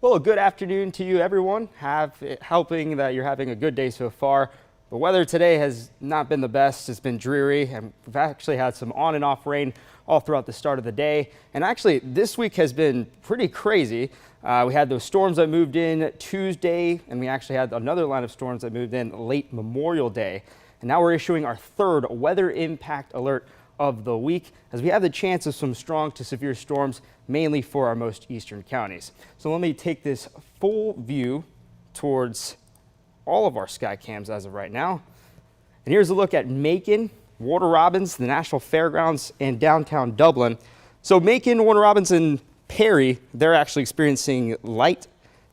Well, good afternoon to you, everyone. Hoping that you're having a good day so far. The weather today has not been the best. It's been dreary, and we've actually had some on and off rain all throughout the start of the day. And actually, this week has been pretty crazy. We had those storms that moved in Tuesday, and we actually had another line of storms that moved in late Memorial Day. And now we're issuing our third weather impact alert of the week, as we have the chance of some strong to severe storms, mainly for our most eastern counties. So let me take this full view towards all of our sky cams as of right now. And here's a look at Macon, Warner Robins, the National Fairgrounds, and downtown Dublin. So Macon, Warner Robins, and Perry, they're actually experiencing light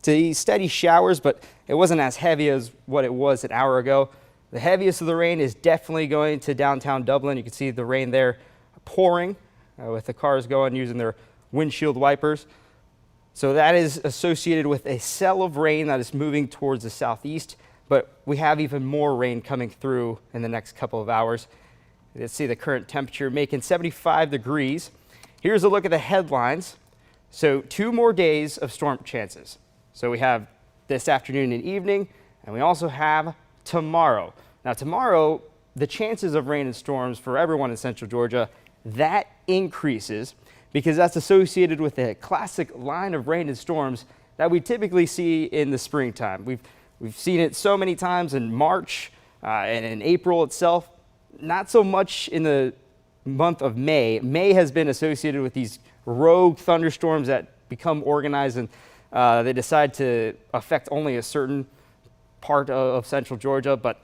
to steady showers, but it wasn't as heavy as what it was an hour ago. The heaviest of the rain is definitely going to downtown Dublin. You can see the rain there pouring with the cars going using their windshield wipers. So that is associated with a cell of rain that is moving towards the southeast, but we have even more rain coming through in the next couple of hours. Let's see the current temperature, making 75 degrees. Here's a look at the headlines. So 2 more days of storm chances. So we have this afternoon and evening, and we also have tomorrow. Now tomorrow, the chances of rain and storms for everyone in central Georgia, that increases because that's associated with a classic line of rain and storms that we typically see in the springtime. We've seen it so many times in March and in April itself, not so much in the month of May. May has been associated with these rogue thunderstorms that become organized, and they decide to affect only a certain part of central Georgia. But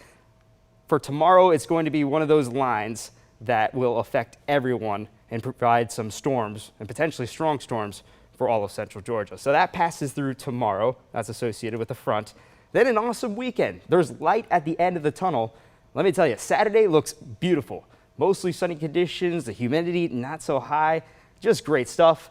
for tomorrow, it's going to be one of those lines that will affect everyone and provide some storms and potentially strong storms for all of central Georgia. So that passes through tomorrow. That's associated with the front. Then an awesome weekend. There's light at the end of the tunnel. Let me tell you, Saturday looks beautiful. Mostly sunny conditions, the humidity not so high, just great stuff.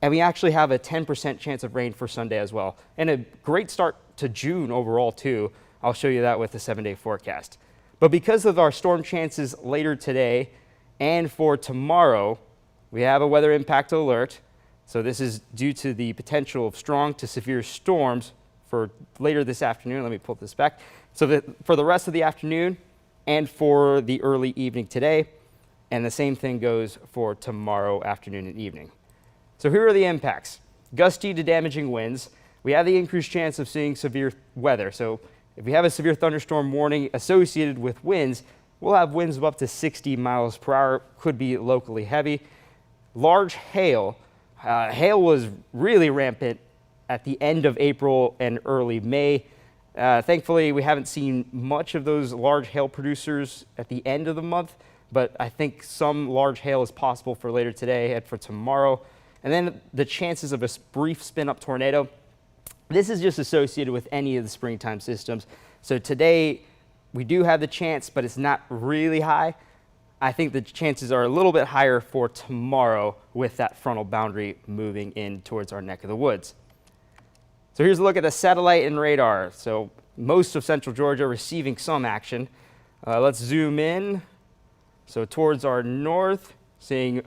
And we actually have a 10% chance of rain for Sunday as well. And a great start to June overall too. I'll show you that with the 7-day forecast. But because of our storm chances later today and for tomorrow, we have a weather impact alert. So this is due to the potential of strong to severe storms for later this afternoon. Let me pull this back. So for the rest of the afternoon and for the early evening today, and the same thing goes for tomorrow afternoon and evening. So here are the impacts. Gusty to damaging winds. We have the increased chance of seeing severe weather. So if we have a severe thunderstorm warning associated with winds, we'll have winds of up to 60 miles per hour, could be locally heavy. Large hail. Hail was really rampant at the end of April and early May. Thankfully, we haven't seen much of those large hail producers at the end of the month, but I think some large hail is possible for later today and for tomorrow. And then the chances of a brief spin-up tornado. This is just associated with any of the springtime systems. So today we do have the chance, but it's not really high. I think the chances are a little bit higher for tomorrow with that frontal boundary moving in towards our neck of the woods. So here's a look at the satellite and radar. So most of central Georgia receiving some action. Let's zoom in. So towards our north, seeing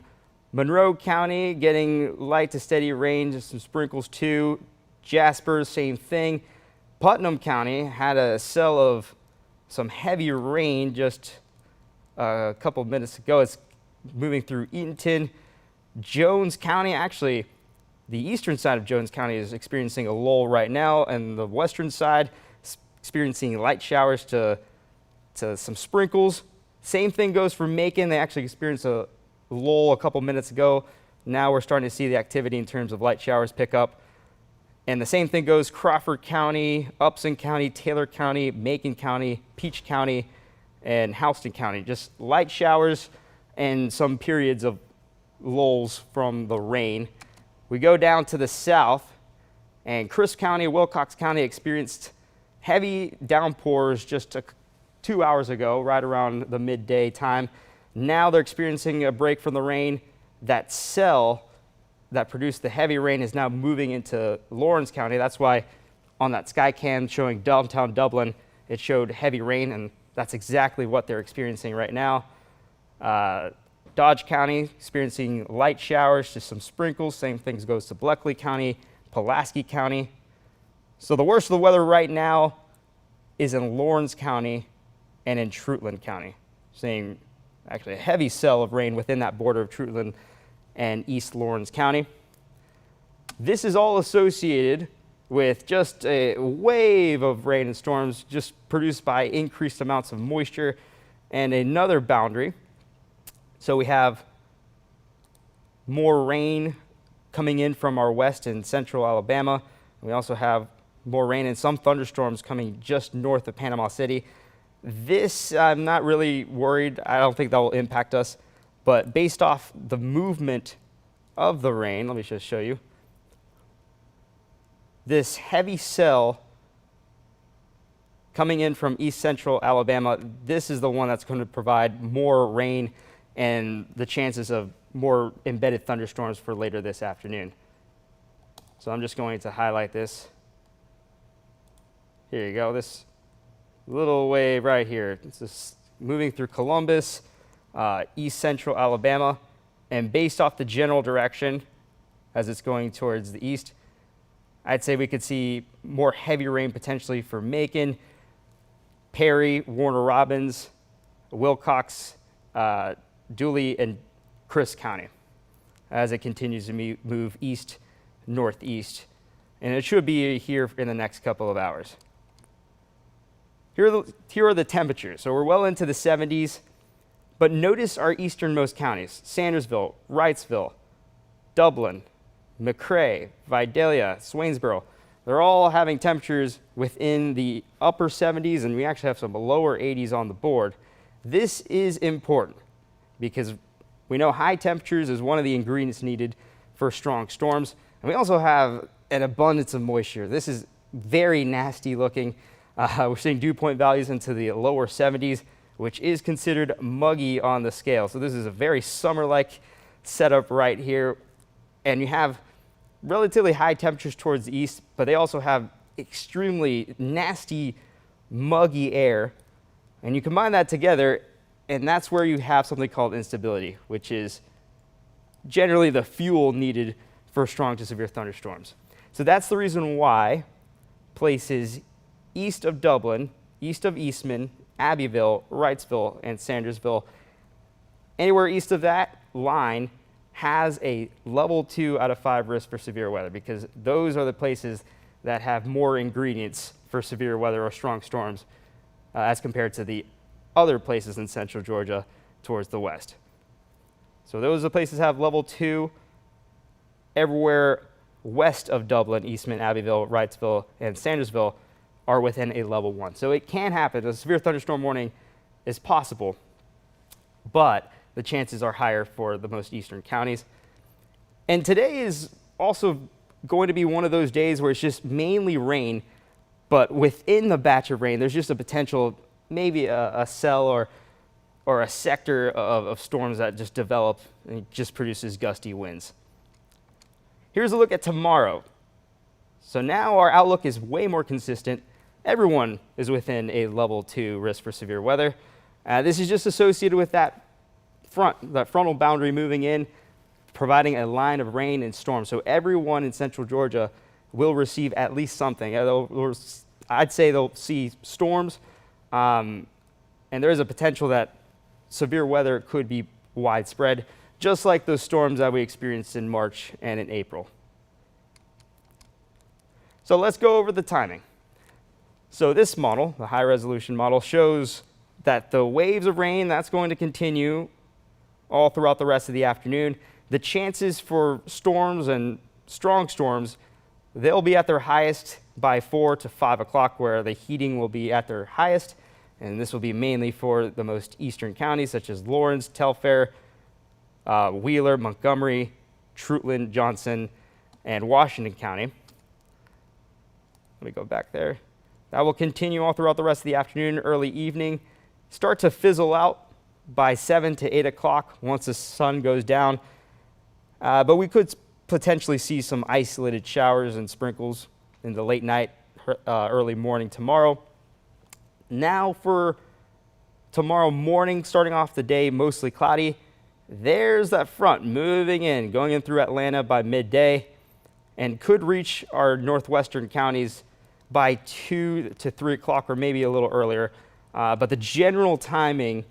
Monroe County getting light to steady rain, just some sprinkles too. Jasper, same thing. Putnam County had a cell of some heavy rain just a couple of minutes ago. It's moving through Eatonton. Jones County, actually, the eastern side of Jones County is experiencing a lull right now, and the western side is experiencing light showers to some sprinkles. Same thing goes for Macon. They actually experienced a lull a couple minutes ago. Now we're starting to see the activity in terms of light showers pick up. And the same thing goes Crawford County, Upson County, Taylor County, Macon County, Peach County, and Houston County. Just light showers and some periods of lulls from the rain. We go down to the south, and Crisp County, Wilcox County experienced heavy downpours just 2 hours ago, right around the midday time. Now they're experiencing a break from the rain. That cell that produced the heavy rain is now moving into Lawrence County. That's why on that sky cam showing downtown Dublin, it showed heavy rain, and that's exactly what they're experiencing right now. Dodge County experiencing light showers, just some sprinkles. Same things goes to Bleckley County, Pulaski County. So the worst of the weather right now is in Lawrence County and in Treutlen County, seeing actually a heavy cell of rain within that border of Treutlen and East Lawrence County. This is all associated with just a wave of rain and storms just produced by increased amounts of moisture and another boundary. So we have more rain coming in from our west and central Alabama. We also have more rain and some thunderstorms coming just north of Panama City. This, I'm not really worried. I don't think that will impact us. But based off the movement of the rain, let me just show you. This heavy cell coming in from east central Alabama, this is the one that's going to provide more rain and the chances of more embedded thunderstorms for later this afternoon. So I'm just going to highlight this. Here you go, this little wave right here. It's just moving through Columbus, east central Alabama, and based off the general direction as it's going towards the east, I'd say we could see more heavy rain potentially for Macon, Perry, Warner Robins, Wilcox, Dooley, and Chris County as it continues to move east, northeast. And it should be here in the next couple of hours. Here are the temperatures. So we're well into the 70s, but notice our easternmost counties: Sandersville, Wrightsville, Dublin, McRae, Vidalia, Swainsboro. They're all having temperatures within the upper 70s, and we actually have some lower 80s on the board. This is important because we know high temperatures is one of the ingredients needed for strong storms. And we also have an abundance of moisture. This is very nasty looking. We're seeing dew point values into the lower 70s, which is considered muggy on the scale. So this is a very summer-like setup right here. And you have relatively high temperatures towards the east, but they also have extremely nasty, muggy air. And you combine that together, and that's where you have something called instability, which is generally the fuel needed for strong to severe thunderstorms. So that's the reason why places east of Dublin, east of Eastman, Abbeville, Wrightsville, and Sandersville, anywhere east of that line has a level 2 out of 5 risk for severe weather, because those are the places that have more ingredients for severe weather or strong storms as compared to the other places in central Georgia towards the west. So those are the places that have level 2. Everywhere west of Dublin, Eastman, Abbeville, Wrightsville, and Sandersville are within a level 1. So it can happen. A severe thunderstorm warning is possible, but the chances are higher for the most eastern counties. And today is also going to be one of those days where it's just mainly rain, but within the batch of rain, there's just a potential, maybe a cell or a sector of storms that just develop and it just produces gusty winds. Here's a look at tomorrow. So now our outlook is way more consistent. Everyone is within a level 2 risk for severe weather. This is just associated with that frontal boundary moving in, providing a line of rain and storm. So everyone in central Georgia will receive at least something. I'd say they'll see storms, and there is a potential that severe weather could be widespread, just like those storms that we experienced in March and in April. So let's go over the timing. So this model, the high resolution model, shows that the waves of rain, that's going to continue all throughout the rest of the afternoon. The chances for storms and strong storms, they'll be at their highest by 4 to 5 o'clock, where the heating will be at their highest. And this will be mainly for the most eastern counties, such as Lawrence, Telfair, Wheeler, Montgomery, Treutlen, Johnson, and Washington County. Let me go back there. That will continue all throughout the rest of the afternoon, early evening, start to fizzle out by 7 to 8 o'clock once the sun goes down. But we could potentially see some isolated showers and sprinkles in the late night, early morning tomorrow. Now for tomorrow morning, starting off the day mostly cloudy. There's that front moving in, going in through Atlanta by midday, and could reach our northwestern counties by 2 to 3 o'clock or maybe a little earlier. But the general timing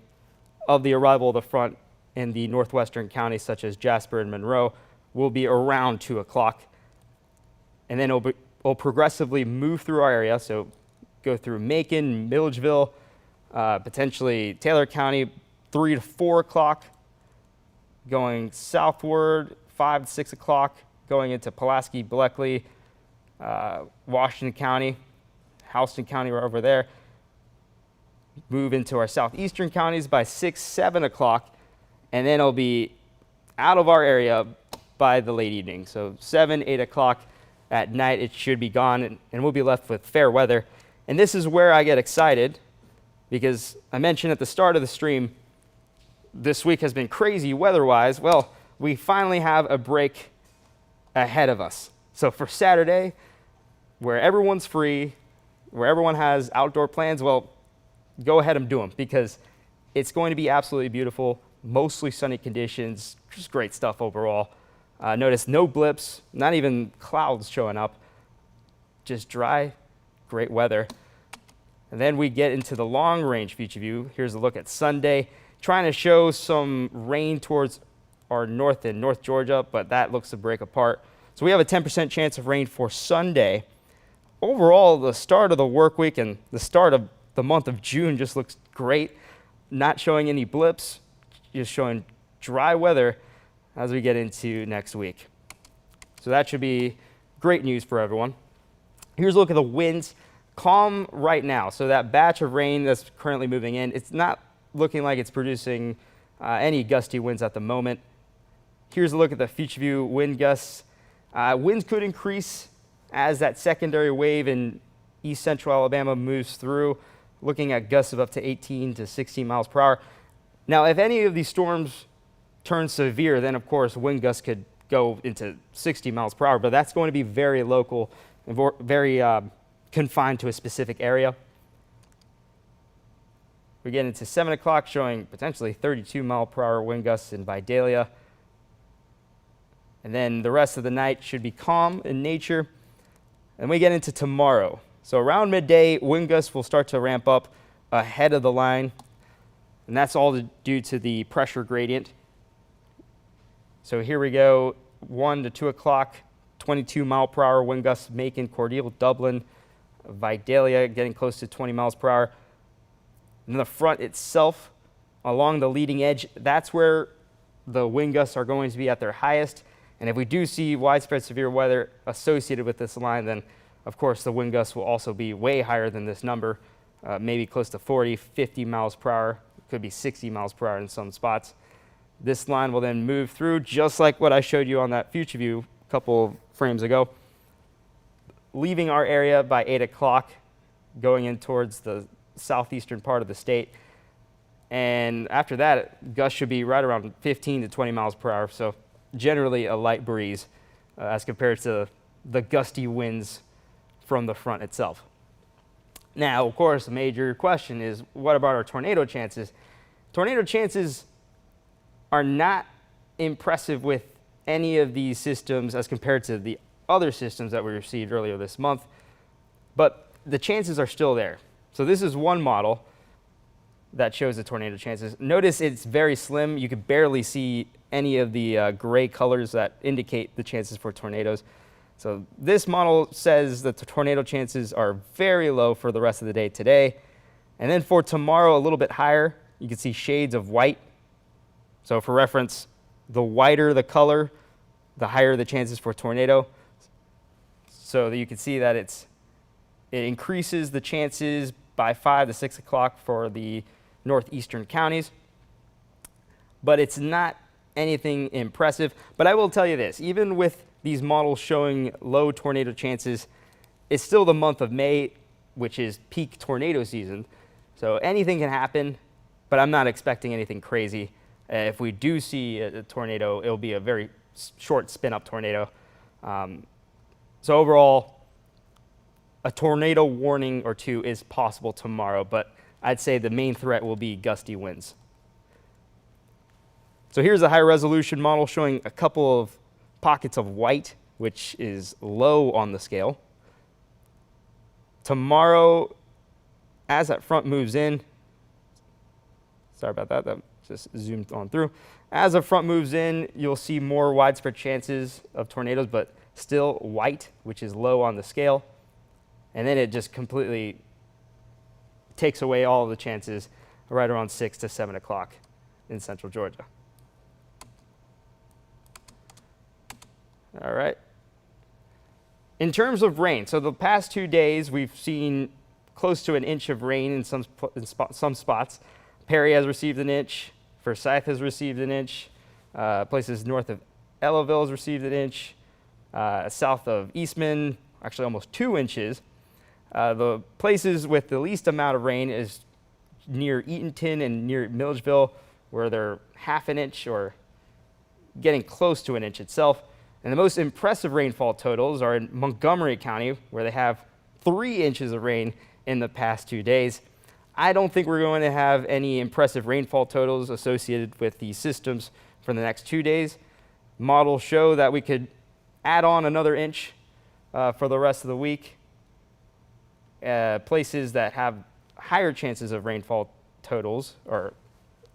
of the arrival of the front in the northwestern counties such as Jasper and Monroe will be around 2 o'clock. And then it'll progressively move through our area. So go through Macon, Milledgeville, potentially Taylor County, 3 to 4 o'clock, going southward, 5 to 6 o'clock, going into Pulaski, Bleckley, Washington County, Houston County, right over there. Move into our southeastern counties by 6, 7 o'clock, and then it'll be out of our area by the late evening. So 7, 8 o'clock at night, it should be gone, and we'll be left with fair weather. And this is where I get excited, because I mentioned at the start of the stream, this week has been crazy weather-wise. Well, we finally have a break ahead of us. So for Saturday, where everyone's free, where everyone has outdoor plans, well, go ahead and do them, because it's going to be absolutely beautiful, mostly sunny conditions, just great stuff overall. Notice no blips, not even clouds showing up, just dry, great weather. And then we get into the long range future view. Here's a look at Sunday, trying to show some rain towards our north in North Georgia, but that looks to break apart. So we have a 10% chance of rain for Sunday. Overall, the start of the work week and the start of the month of June just looks great. Not showing any blips, just showing dry weather as we get into next week. So that should be great news for everyone. Here's a look at the winds. Calm right now. So that batch of rain that's currently moving in, it's not looking like it's producing any gusty winds at the moment. Here's a look at the future view wind gusts. Winds could increase as that secondary wave in east central Alabama moves through, looking at gusts of up to 18 to 16 miles per hour. Now, if any of these storms turn severe, then of course wind gusts could go into 60 miles per hour, but that's going to be very local and very confined to a specific area. We get into 7 o'clock, showing potentially 32 mile per hour wind gusts in Vidalia. And then the rest of the night should be calm in nature. And we get into tomorrow. So around midday, wind gusts will start to ramp up ahead of the line. And that's all due to the pressure gradient. So here we go, 1 to 2 o'clock, 22 mile per hour wind gusts, Macon, Cordele, Dublin, Vidalia, getting close to 20 miles per hour. And the front itself, along the leading edge, that's where the wind gusts are going to be at their highest. And if we do see widespread severe weather associated with this line, then of course the wind gusts will also be way higher than this number, maybe close to 40, 50 miles per hour, could be 60 miles per hour in some spots. This line will then move through just like what I showed you on that future view a couple of frames ago, leaving our area by 8 o'clock, going in towards the southeastern part of the state. And after that, gusts should be right around 15 to 20 miles per hour. So generally a light breeze as compared to the gusty winds from the front itself. Now, of course, the major question is, what about our tornado chances? Tornado chances are not impressive with any of these systems as compared to the other systems that we received earlier this month, but the chances are still there. So this is one model that shows the tornado chances. Notice it's very slim. You could barely see any of the gray colors that indicate the chances for tornadoes. So this model says that the tornado chances are very low for the rest of the day today. And then for tomorrow, a little bit higher. You can see shades of white. So for reference, the whiter the color, the higher the chances for tornado. So that you can see that it increases the chances by 5 to 6 o'clock for the northeastern counties. But it's not anything impressive. But I will tell you this, even with these models showing low tornado chances, it's still the month of May, which is peak tornado season. So anything can happen, but I'm not expecting anything crazy. If we do see a tornado, it'll be a very short spin-up tornado. So overall, a tornado warning or two is possible tomorrow, but I'd say the main threat will be gusty winds. So here's a high-resolution model showing a couple of pockets of white, which is low on the scale. Tomorrow, as that front moves in, sorry about that, that just zoomed on through. As a front moves in, you'll see more widespread chances of tornadoes, but still white, which is low on the scale. And then it just completely takes away all of the chances right around 6 to 7 o'clock in central Georgia. All right. In terms of rain, so the past 2 days, we've seen close to an inch of rain in some spots. Perry has received an inch. Forsyth has received an inch. Places north of Ellaville has received an inch. South of Eastman, actually almost 2 inches. The places with the least amount of rain is near Eatonton and near Milledgeville, where they're half an inch or getting close to an inch itself. And the most impressive rainfall totals are in Montgomery County, where they have 3 inches of rain in the past 2 days. I don't think we're going to have any impressive rainfall totals associated with these systems for the next 2 days. Models show that we could add on another inch for the rest of the week. Places that have higher chances of rainfall totals, or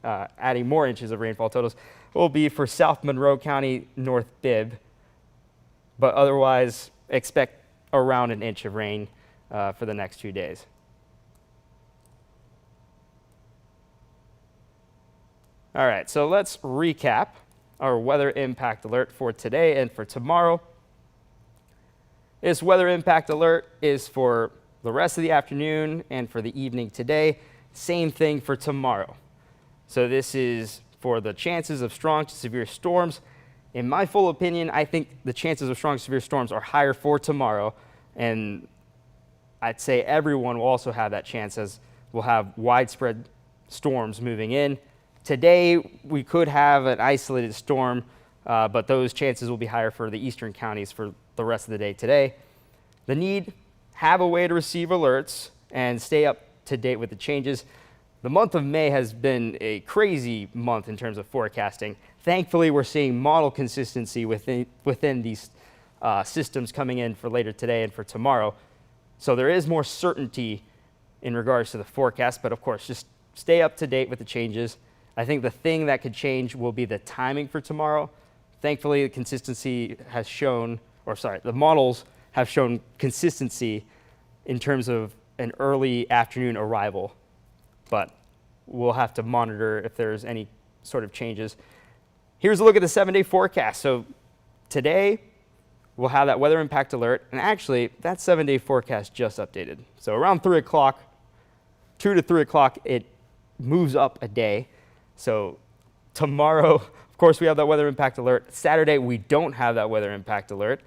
adding more inches of rainfall totals, will be for South Monroe County, North Bibb. But otherwise, expect around an inch of rain for the next 2 days. All right, so let's recap our weather impact alert for today and for tomorrow. This weather impact alert is for the rest of the afternoon and for the evening today. Same thing for tomorrow. So this is for the chances of strong to severe storms. In my full opinion, I think the chances of strong to severe storms are higher for tomorrow, and I'd say everyone will also have that chance, as we'll have widespread storms moving in. Today, we could have an isolated storm, but those chances will be higher for the eastern counties for the rest of the day today. The need, have a way to receive alerts and stay up to date with the changes. The month of May has been a crazy month in terms of forecasting. Thankfully, we're seeing model consistency within these systems coming in for later today and for tomorrow. So there is more certainty in regards to the forecast, but of course, just stay up to date with the changes. I think the thing that could change will be the timing for tomorrow. Thankfully, the consistency has shown, the models have shown consistency in terms of an early afternoon arrival, but we'll have to monitor if there's any sort of changes. Here's a look at the 7-day forecast. So today, we'll have that weather impact alert, and actually, that 7-day forecast just updated. So around 3 o'clock, 2 to 3 o'clock, it moves up a day. So tomorrow, of course, we have that weather impact alert. Saturday, we don't have that weather impact alert.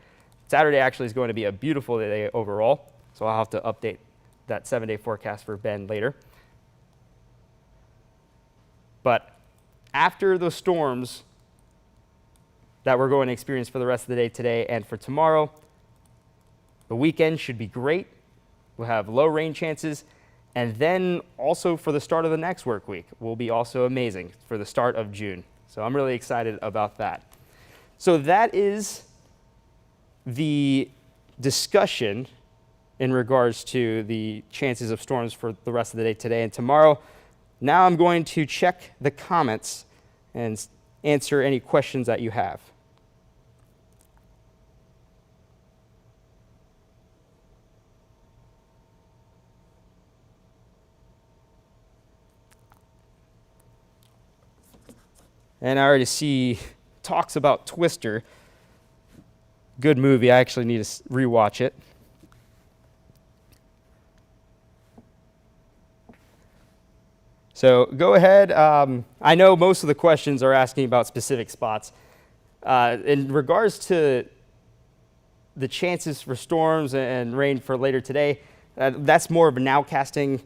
Saturday actually is going to be a beautiful day overall, so I'll have to update that 7-day forecast for Bend later. But after the storms that we're going to experience for the rest of the day today and for tomorrow, the weekend should be great. We'll have low rain chances. And then also for the start of the next work week will be also amazing for the start of June. So I'm really excited about that. So that is the discussion in regards to the chances of storms for the rest of the day today and tomorrow. Now I'm going to check the comments and answer any questions that you have. And I already see talks about Twister. Good movie. I actually need to rewatch it. So go ahead. I know most of the questions are asking about specific spots. In regards to the chances for storms and rain for later today, that's more of a nowcasting,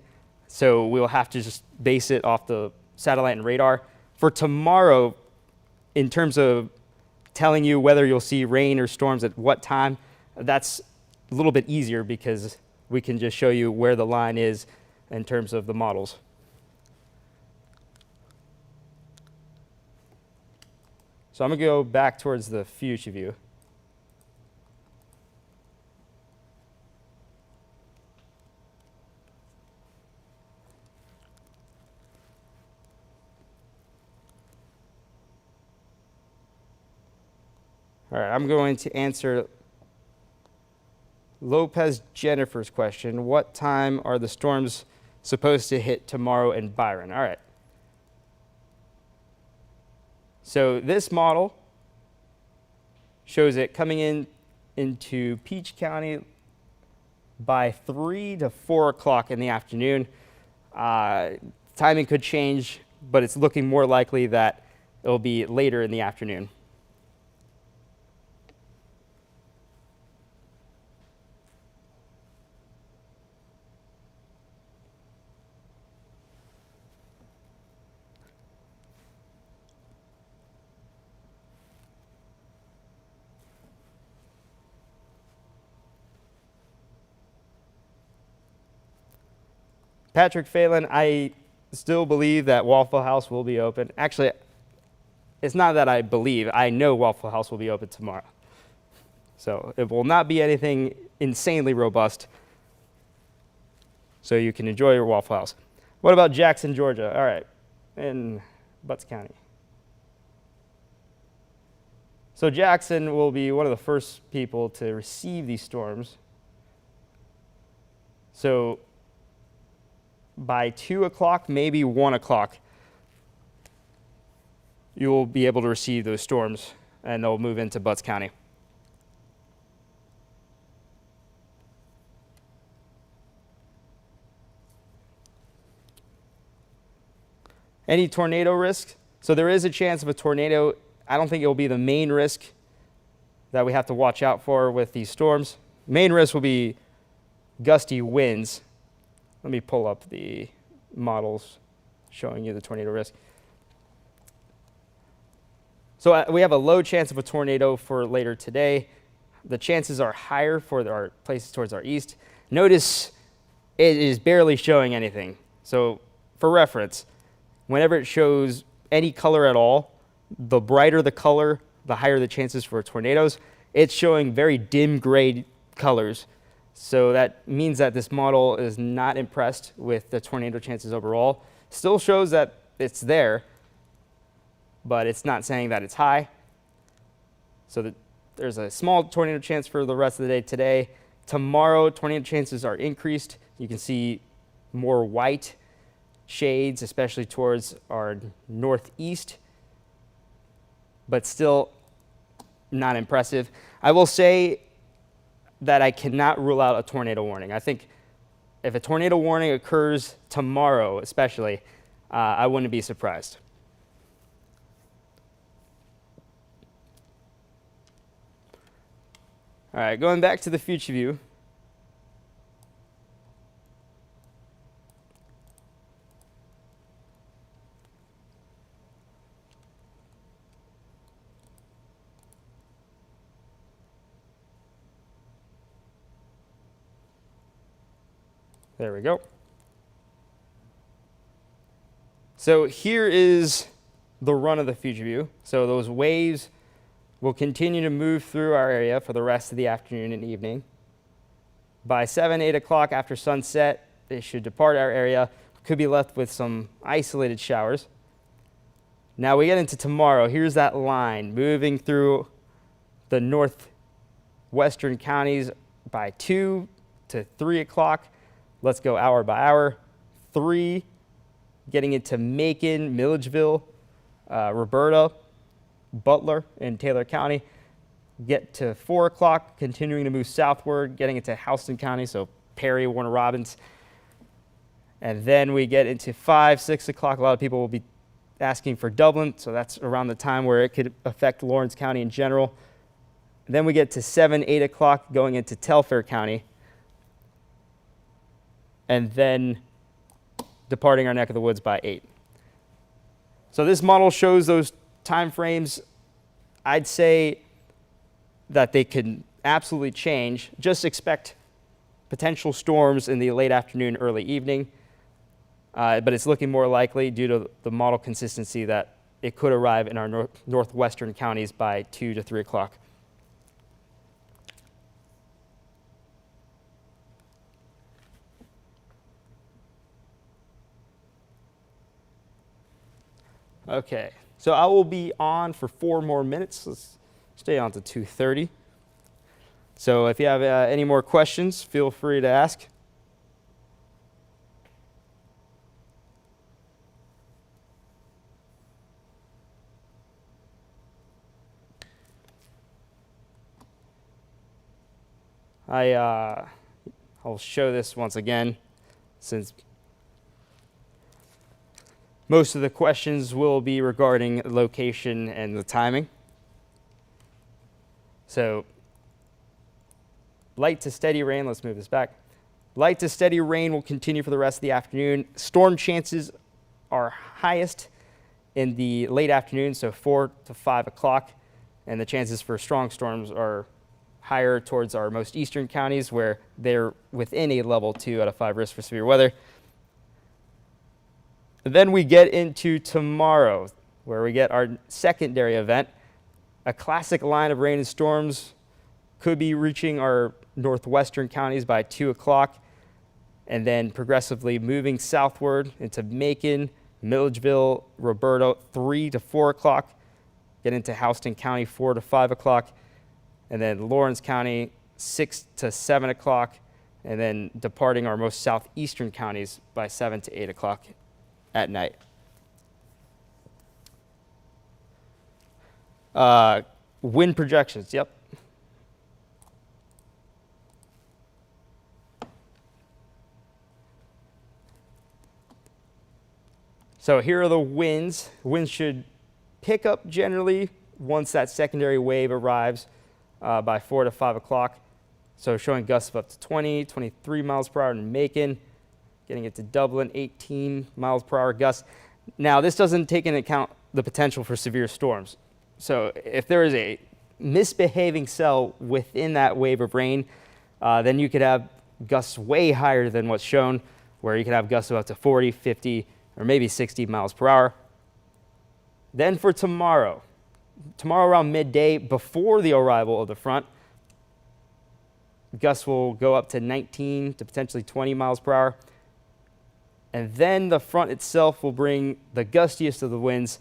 so we'll have to just base it off the satellite and radar. For tomorrow, in terms of telling you whether you'll see rain or storms at what time, that's a little bit easier because we can just show you where the line is in terms of the models. So I'm going to go back towards the future view. All right, I'm going to answer Lopez Jennifer's question. What time are the storms supposed to hit tomorrow in Byron? All right. So this model shows it coming into Peach County by 3 to 4 o'clock in the afternoon. Timing could change, but it's looking more likely that it'll be later in the afternoon. Patrick Phelan, I still believe that Waffle House will be open. Actually, it's not that I believe. I know Waffle House will be open tomorrow. So it will not be anything insanely robust, so you can enjoy your Waffle House. What about Jackson, Georgia? All right, in Butts County. So Jackson will be one of the first people to receive these storms. So by 2 o'clock, maybe 1 o'clock, you will be able to receive those storms, and they'll move into Butts County. Any tornado risk? So there is a chance of a tornado. I don't think it will be the main risk that we have to watch out for with these storms. Main risk will be gusty winds. Let me pull up the models showing you the tornado risk. So we have a low chance of a tornado for later today. The chances are higher for our places towards our east. Notice it is barely showing anything. So for reference, whenever it shows any color at all, the brighter the color, the higher the chances for tornadoes. It's showing very dim gray colors. So that means that this model is not impressed with the tornado chances overall. Still shows that it's there, but it's not saying that it's high. So there's a small tornado chance for the rest of the day today. Tomorrow, tornado chances are increased. You can see more white shades, especially towards our northeast, but still not impressive. I will say that I cannot rule out a tornado warning. I think if a tornado warning occurs tomorrow, especially, I wouldn't be surprised. All right, going back to the future view. There we go. So here is the run of the future view. So those waves will continue to move through our area for the rest of the afternoon and evening. By 7, 8 o'clock after sunset, they should depart our area. Could be left with some isolated showers. Now we get into tomorrow. Here's that line moving through the northwestern counties by 2 to 3 o'clock. Let's go hour by hour. 3, getting into Macon, Milledgeville, Roberta, Butler, and Taylor County. Get to 4 o'clock, continuing to move southward, getting into Houston County, so Perry, Warner Robins. And then we get into 5, 6 o'clock. A lot of people will be asking for Dublin, so that's around the time where it could affect Lawrence County in general. Then we get to 7, 8 o'clock, going into Telfair County, and then departing our neck of the woods by 8. So this model shows those time frames. I'd say that they can absolutely change. Just expect potential storms in the late afternoon, early evening, but it's looking more likely due to the model consistency that it could arrive in our northwestern counties by 2 to 3 o'clock. Okay, so I will be on for 4 more minutes. Let's stay on to 2:30. So if you have any more questions, feel free to ask. I'll show this once again, since most of the questions will be regarding location and the timing. So light to steady rain, let's move this back. Light to steady rain will continue for the rest of the afternoon. Storm chances are highest in the late afternoon, so 4 to 5 o'clock, and the chances for strong storms are higher towards our most eastern counties, where they're within a level 2 out of 5 risk for severe weather. Then we get into tomorrow, where we get our secondary event. A classic line of rain and storms could be reaching our northwestern counties by 2 o'clock, and then progressively moving southward into Macon, Milledgeville, Roberta, 3 to 4 o'clock, get into Houston County, 4 to 5 o'clock, and then Lawrence County, 6 to 7 o'clock, and then departing our most southeastern counties by 7 to 8 o'clock at night. Wind projections, yep. So here are the winds. Winds should pick up generally once that secondary wave arrives by 4 to 5 o'clock. So showing gusts of up to 20, 23 miles per hour in Macon, getting it to Dublin, 18 miles per hour gusts. Now, this doesn't take into account the potential for severe storms. So if there is a misbehaving cell within that wave of rain, then you could have gusts way higher than what's shown, where you could have gusts of up to 40, 50, or maybe 60 miles per hour. Then for tomorrow around midday, before the arrival of the front, gusts will go up to 19 to potentially 20 miles per hour. And then the front itself will bring the gustiest of the winds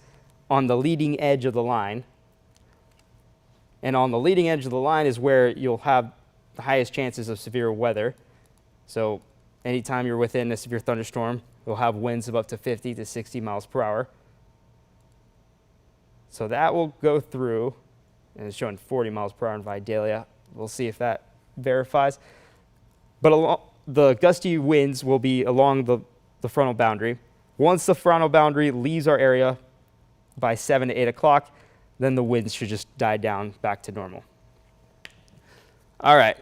on the leading edge of the line. And on the leading edge of the line is where you'll have the highest chances of severe weather. So anytime you're within a severe thunderstorm, you'll have winds of up to 50 to 60 miles per hour. So that will go through, and it's showing 40 miles per hour in Vidalia. We'll see if that verifies. But the gusty winds will be along the frontal boundary. Once the frontal boundary leaves our area by 7 to 8 o'clock, then the winds should just die down back to normal. All right.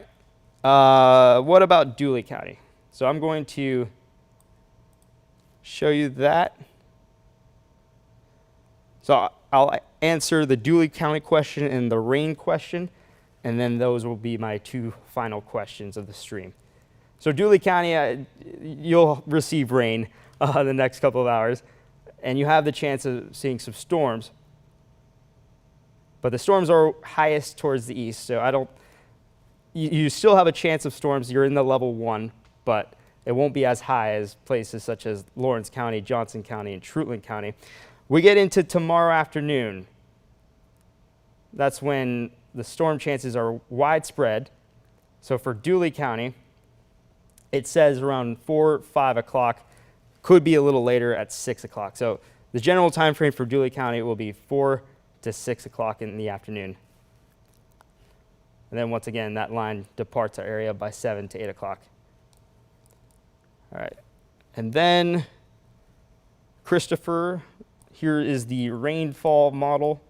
What about Dooley County? So I'm going to show you that. So I'll answer the Dooley County question and the rain question, and then those will be my 2 final questions of the stream. So Dooley County, you'll receive rain the next couple of hours, and you have the chance of seeing some storms. But the storms are highest towards the east, so you still have a chance of storms. You're in the level 1, but it won't be as high as places such as Lawrence County, Johnson County, and Trutland County. We get into tomorrow afternoon. That's when the storm chances are widespread. So for Dooley County, it says around 4, 5 o'clock, could be a little later at 6 o'clock. So the general time frame for Dooley County will be 4 to 6 o'clock in the afternoon. And then once again, that line departs our area by 7 to 8 o'clock. All right. And then Christopher, here is the rainfall model.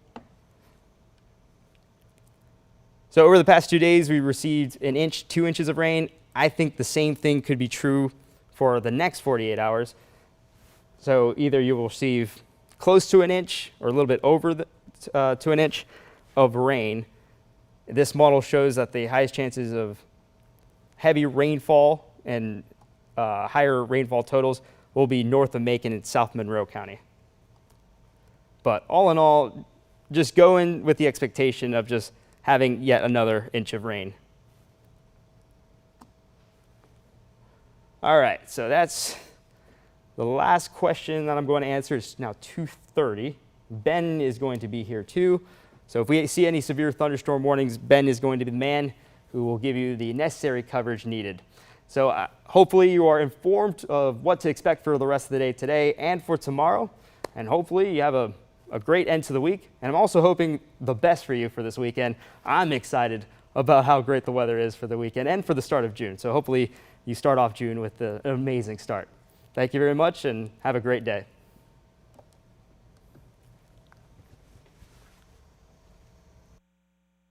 So over the past 2 days, we received 1 inch, 2 inches of rain. I think the same thing could be true for the next 48 hours. So either you will receive close to 1 inch or a little bit over to 1 inch of rain. This model shows that the highest chances of heavy rainfall and higher rainfall totals will be north of Macon and South Monroe County. But all in all, just go in with the expectation of just having yet another inch of rain. All right, so that's the last question that I'm going to answer. It's now 2:30. Ben is going to be here too. So if we see any severe thunderstorm warnings, Ben is going to be the man who will give you the necessary coverage needed. So hopefully you are informed of what to expect for the rest of the day today and for tomorrow. And hopefully you have a great end to the week. And I'm also hoping the best for you for this weekend. I'm excited about how great the weather is for the weekend and for the start of June. So hopefully you start off June with an amazing start. Thank you very much and have a great day.